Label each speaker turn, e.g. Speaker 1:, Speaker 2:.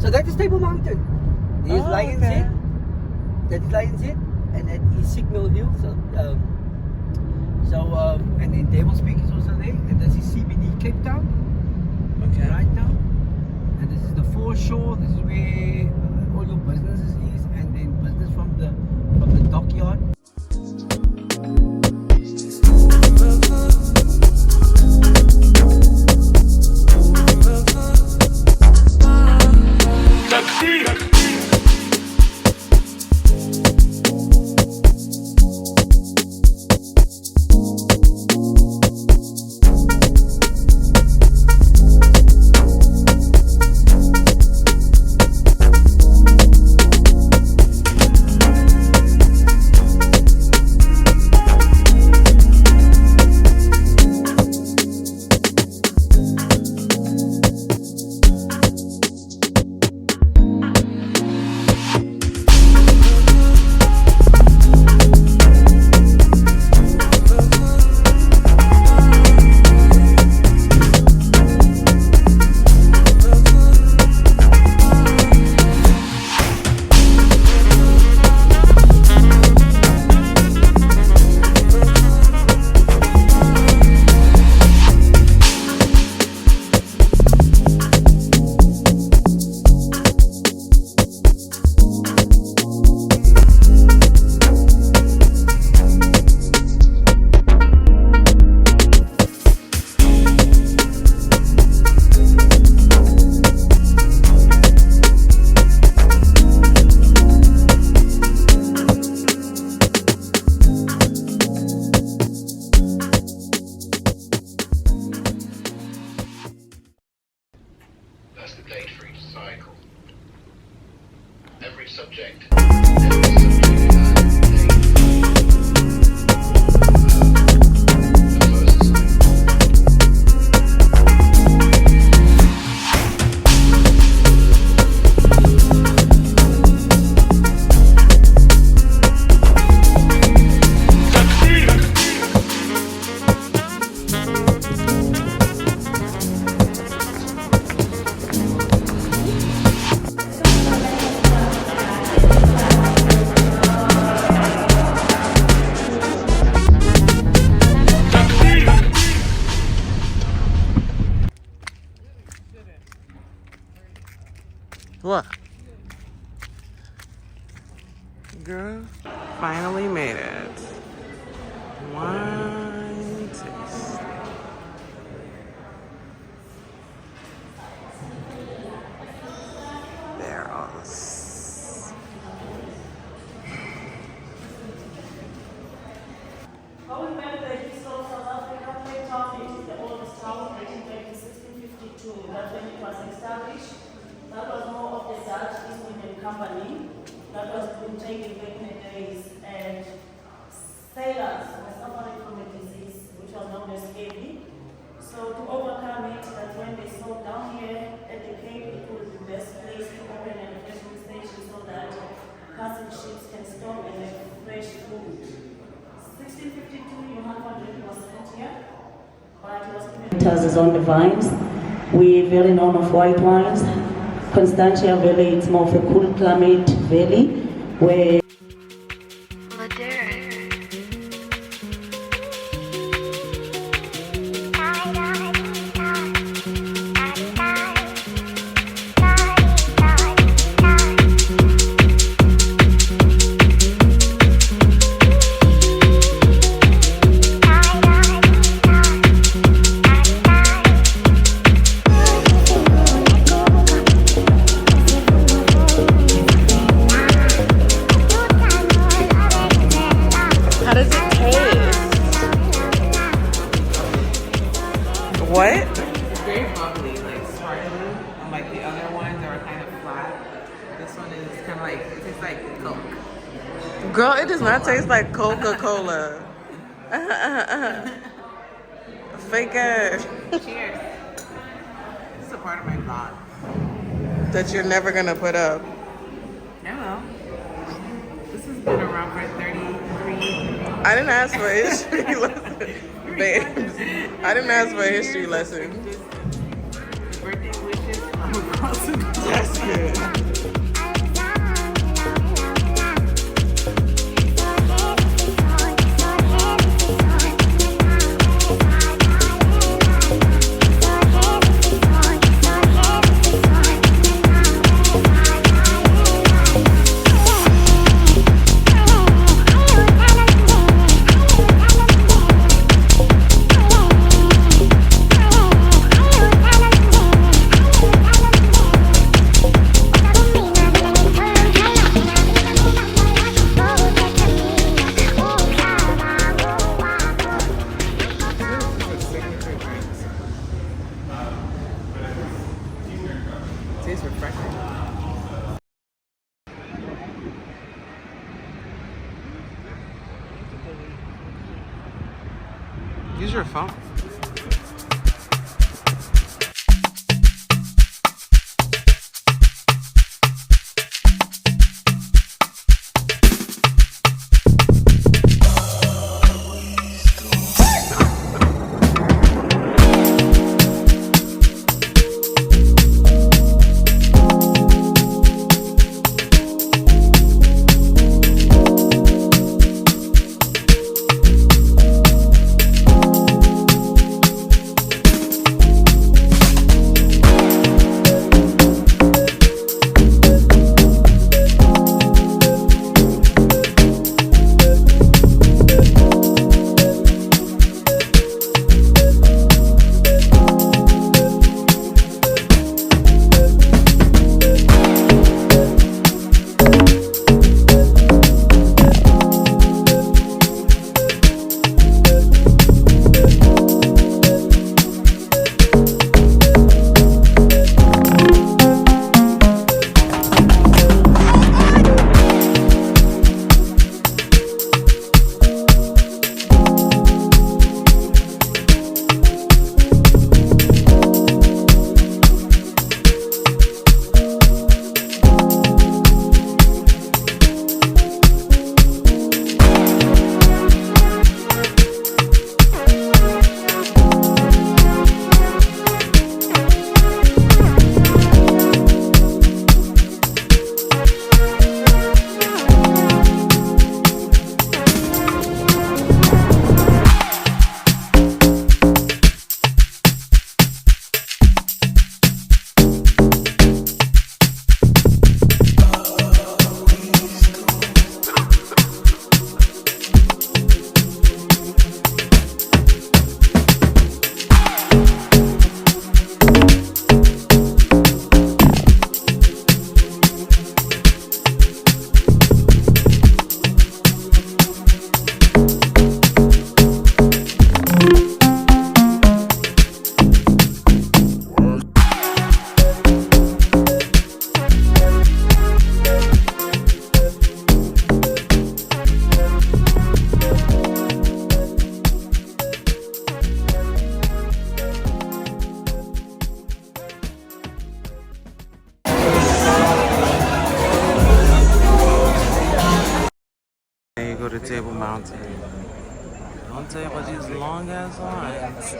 Speaker 1: So that is Table Mountain. There is Lion's
Speaker 2: okay.
Speaker 1: Head. That is Lion's Head, and that is Signal Hill. And then Devil's Peak is also there, and this is CBD Cape Town.
Speaker 2: Okay.
Speaker 1: Right now, and this is the foreshore. This is where all your businesses is, and then business from the dockyard.
Speaker 2: What? Girl, finally made it. One taste. Barrels.
Speaker 3: How we met the history of South Africa, Capetown, it is the oldest town dating back to 1652. That's when it was established. That was more of the Dutch East Indian Company that was being taken back in the days, and sailors were suffering from a disease which was known as scurvy. So to overcome it, that's when they saw down here at the Cape, it was the best place to open a refreshment station so that passing ships can stop and have fresh food. 1652, Johann van Riebeeck was sent here, but he was given his on the vines. We're very known of white wines. Constantia Valley, it's more of a cool climate valley where
Speaker 2: What? It's very bubbly, like sparkly. Unlike the other ones that are kind of flat. This one is kind of like, it tastes like Coke. Girl, it does not taste like Coca-Cola. Fake ass. Cheers. This is a part of my vlog. That you're never gonna put up. I will. This has been around for 33. I didn't ask for a history lesson. Babes. I didn't ask for a history lesson. birthday wishes from across the globe.
Speaker 4: That's good.
Speaker 2: Tastes refreshing. Use your phone.
Speaker 4: Then you go to Table Mountain. Don't tell you about these long ass lines.